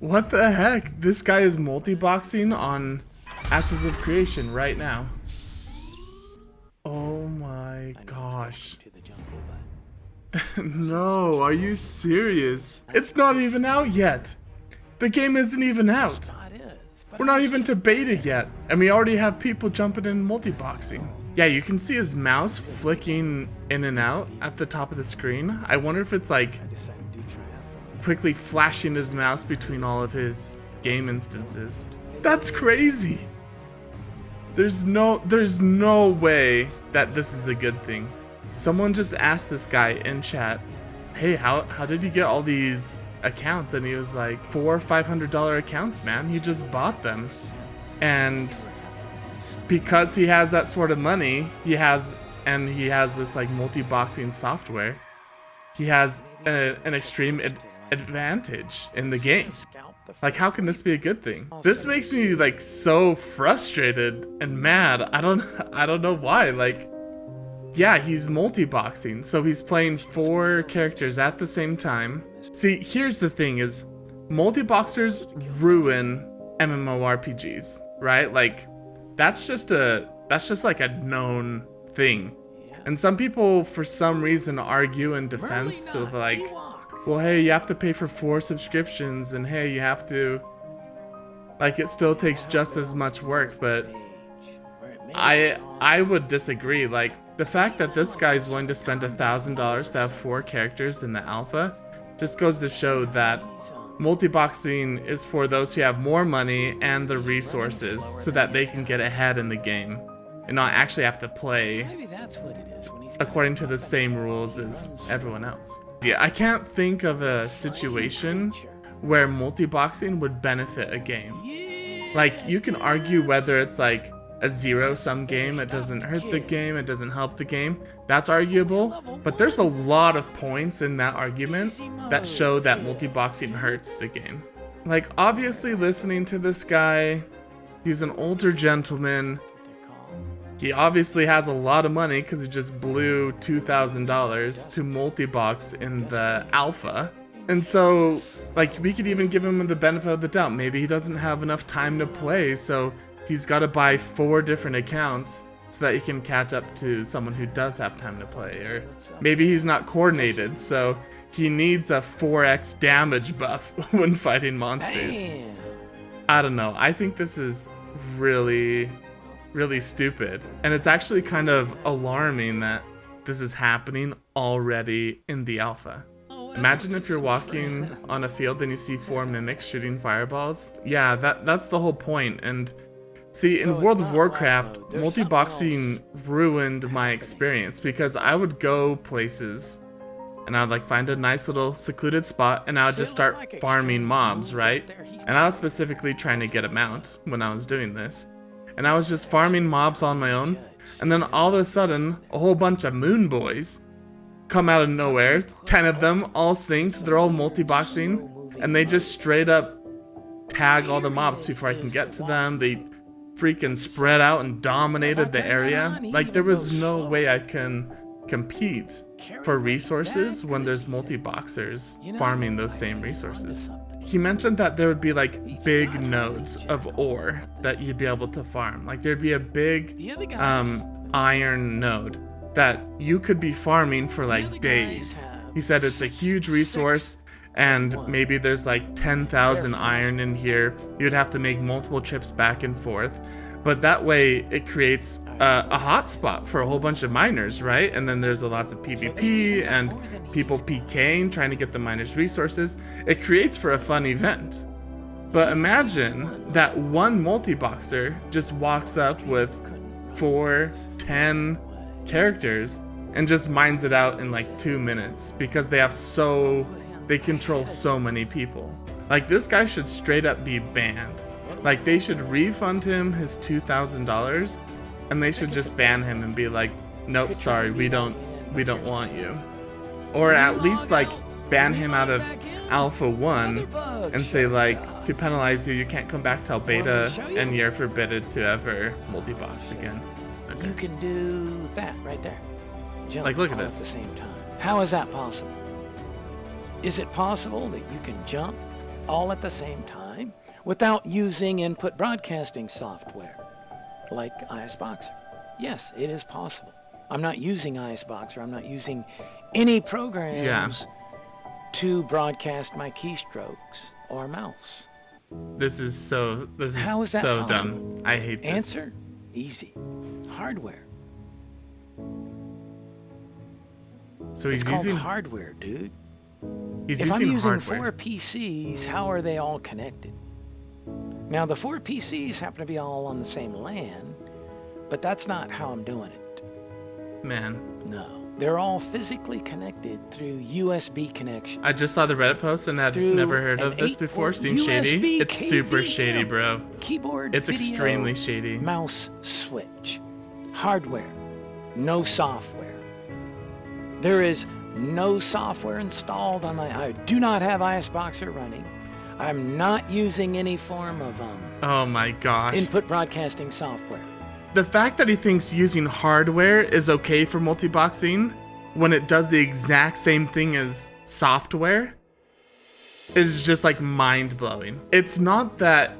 What the heck? This guy is multi-boxing on Ashes of Creation right now. Oh my gosh. No, are you serious? It's not even out yet. The game isn't even out. We're not even to beta yet, and we already have people jumping in multi-boxing. Yeah, you can see his mouse flicking in and out at the top of the screen. I wonder if it's like quickly flashing his mouse between all of his game instances. That's crazy. There's no way that this is a good thing. Someone just asked this guy in chat, hey, how did you get all these accounts? And he was like, $400 or $500 accounts, man. He just bought them. And because he has that sort of money, he has this like multi-boxing software, he has an extreme advantage in the game. Like, how can this be a good thing? This makes me like so frustrated and mad. I don't know why. Like, yeah, he's multi-boxing, so he's playing 4 characters at the same time. See, here's the thing is, multi-boxers ruin MMORPGs, right? Like, that's just like a known thing. And some people, for some reason, argue in defense of like, well, hey, you have to pay for 4 subscriptions, and hey, you have to, like, it still takes just as much work. But I would disagree. Like, the fact that this guy's willing to spend $1,000 to have 4 characters in the alpha just goes to show that multi-boxing is for those who have more money and the resources so that they can get ahead in the game and not actually have to play according to the same rules as everyone else. Yeah, I can't think of a situation where multi-boxing would benefit a game. Like, you can argue whether it's like a zero-sum game, it doesn't hurt the game, it doesn't help the game. That's arguable, but there's a lot of points in that argument that show that multi-boxing hurts the game. Like, obviously listening to this guy, he's an older gentleman. He obviously has a lot of money because he just blew $2,000 to multi-box in the alpha. And so, like, we could even give him the benefit of the doubt. Maybe he doesn't have enough time to play, so he's got to buy 4 different accounts so that he can catch up to someone who does have time to play. Or maybe he's not coordinated, so he needs a 4x damage buff when fighting monsters. Damn. I don't know. I think this is really stupid. And it's actually kind of alarming that this is happening already in the alpha. Imagine if you're walking on a field and you see 4 mimics shooting fireballs. Yeah, that's the whole point. And see, in World of Warcraft, multi-boxing ruined my experience because I would go places and I would like find a nice little secluded spot and I would just start farming mobs, right? And I was specifically trying to get a mount when I was doing this. And I was just farming mobs on my own, and then all of a sudden, a whole bunch of moon boys come out of nowhere, 10 of them, all synced, they're all multi-boxing, and they just straight up tag all the mobs before I can get to them. They freaking spread out and dominated the area. Like, there was no way I can compete for resources when there's multi-boxers farming those same resources. He mentioned that there would be like big nodes of ore that you'd be able to farm. Like, there'd be a big iron node that you could be farming for like days. He said it's a huge resource and maybe there's like 10,000 iron in here. You'd have to make multiple trips back and forth. But that way it creates a hotspot for a whole bunch of miners, right? And then there's lots of PvP and people PKing, trying to get the miners' resources. It creates for a fun event. But imagine that one multi-boxer just walks up with 4, 10 characters and just mines it out in like 2 minutes because they control so many people. Like, this guy should straight up be banned. Like, they should refund him his $2,000 and they should just ban him and be like, nope, sorry, we don't want you. Or at least like ban him out of Alpha 1 and say like, to penalize you, you can't come back till beta and you're forbidden to ever multi-box again. Okay. You can do that right there. Jump like, look at all this. at the same time. How is that possible? Is it possible that you can jump all at the same time without using input broadcasting software like ISBoxer. Yes, it is possible. I'm not using ISBoxer. I'm not using any programs to broadcast my keystrokes or mouse. This is so How is that so possible? dumb. I hate this. Answer? Easy. Hardware. So he's It's called using hardware, dude. he's If using I'm using hardware. 4 PCs, how are they all connected? Now, the 4 PCs happen to be all on the same LAN, but that's not how I'm doing it. Man, No. They're all physically connected through USB connection. I just saw the Reddit post and had Through never heard an of this before. 8-port Seems shady. USB It's super KVM. shady, bro. Keyboard, It's video, extremely shady. mouse switch. Hardware. No software. There is no software installed on my... I do not have ISBoxer running. I'm not using any form of Oh my gosh. input broadcasting software. The fact that he thinks using hardware is okay for multiboxing when it does the exact same thing as software is just like mind-blowing. It's not that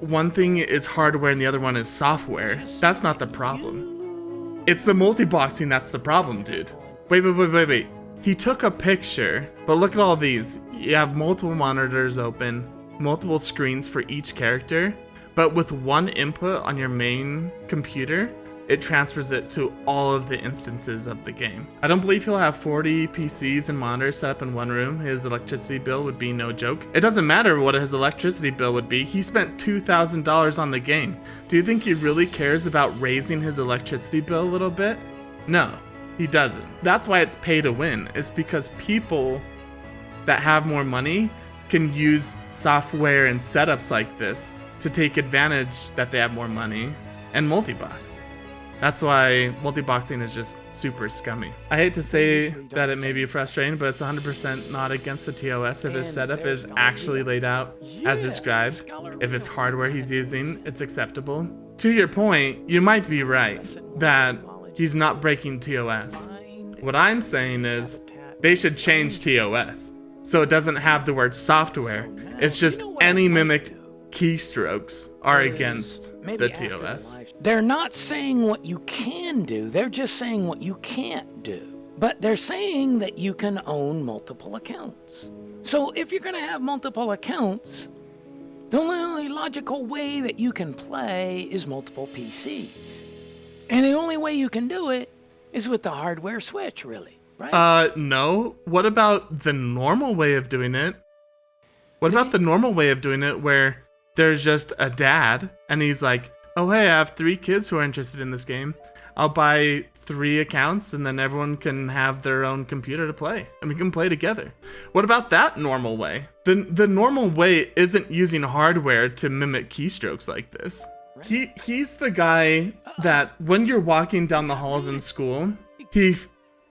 one thing is hardware and the other one is software. That's not the problem. It's the multiboxing that's the problem, dude. Wait. He took a picture, but look at all these. You have multiple monitors open, multiple screens for each character, but with one input on your main computer, it transfers it to all of the instances of the game. I don't believe he'll have 40 PCs and monitors set up in one room. His electricity bill would be no joke. It doesn't matter what his electricity bill would be. He spent $2,000 on the game. Do you think he really cares about raising his electricity bill a little bit? No, he doesn't. That's why it's pay to win. It's because people that have more money can use software and setups like this to take advantage that they have more money and multibox. That's why multiboxing is just super scummy. I hate to say that it may be frustrating, but it's 100% not against the TOS if his setup is actually laid out as described. If it's hardware he's using, it's acceptable. To your point, you might be right that he's not breaking TOS. What I'm saying is they should change TOS so it doesn't have the word software. It's just any mimicked keystrokes are against the TOS. They're not saying what you can do, they're just saying what you can't do. But they're saying that you can own multiple accounts. So if you're going to have multiple accounts, the only logical way that you can play is multiple PCs. And the only way you can do it is with the hardware switch, really, right? No. What about the normal way of doing it? What about the normal way of doing it where there's just a dad and he's like, oh hey, I have 3 kids who are interested in this game. I'll buy 3 accounts and then everyone can have their own computer to play and we can play together. What about that normal way? The normal way isn't using hardware to mimic keystrokes like this. He's the guy that when you're walking down the halls in school, he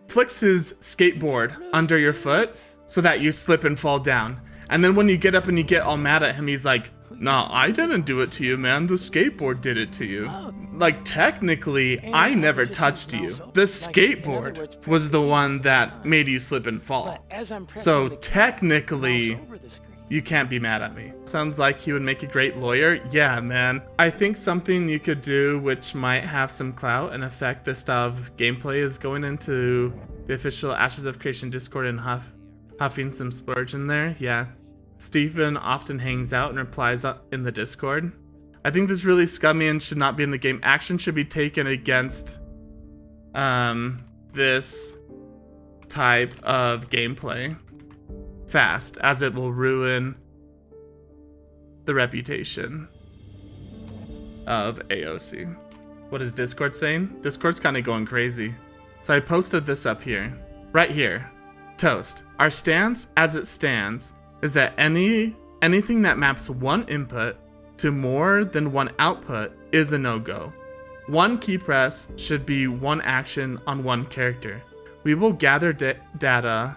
flicks his skateboard under your foot so that you slip and fall down. And then when you get up and you get all mad at him, he's like, nah, I didn't do it to you, man. The skateboard did it to you. Like, technically, I never touched you. The skateboard was the one that made you slip and fall. So technically, you can't be mad at me. Sounds like he would make a great lawyer. Yeah, man. I think something you could do which might have some clout and affect this style of gameplay is going into the official Ashes of Creation Discord and huffing some splurge in there. Yeah. Stephen often hangs out and replies in the Discord. I think this is really scummy and should not be in the game. Action should be taken against this type of gameplay fast, as it will ruin the reputation of AOC. What is Discord saying? Discord's kind of going crazy. So I posted this up here. Right here. Toast. Our stance as it stands is that anything that maps one input to more than one output is a no-go. One key press should be one action on one character. We will gather data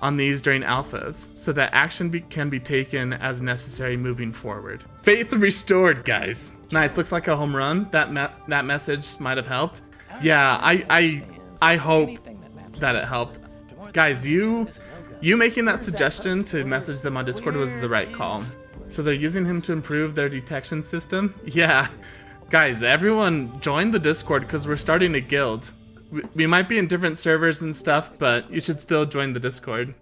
on these during alphas so that action can be taken as necessary moving forward. Faith restored, guys. Nice, looks like a home run. That message might have helped. Yeah, I hope that it helped. Guys, you You making that suggestion to message them on Discord was the right call. So they're using him to improve their detection system? Yeah. Guys, everyone join the Discord because we're starting a guild. We might be in different servers and stuff, but you should still join the Discord.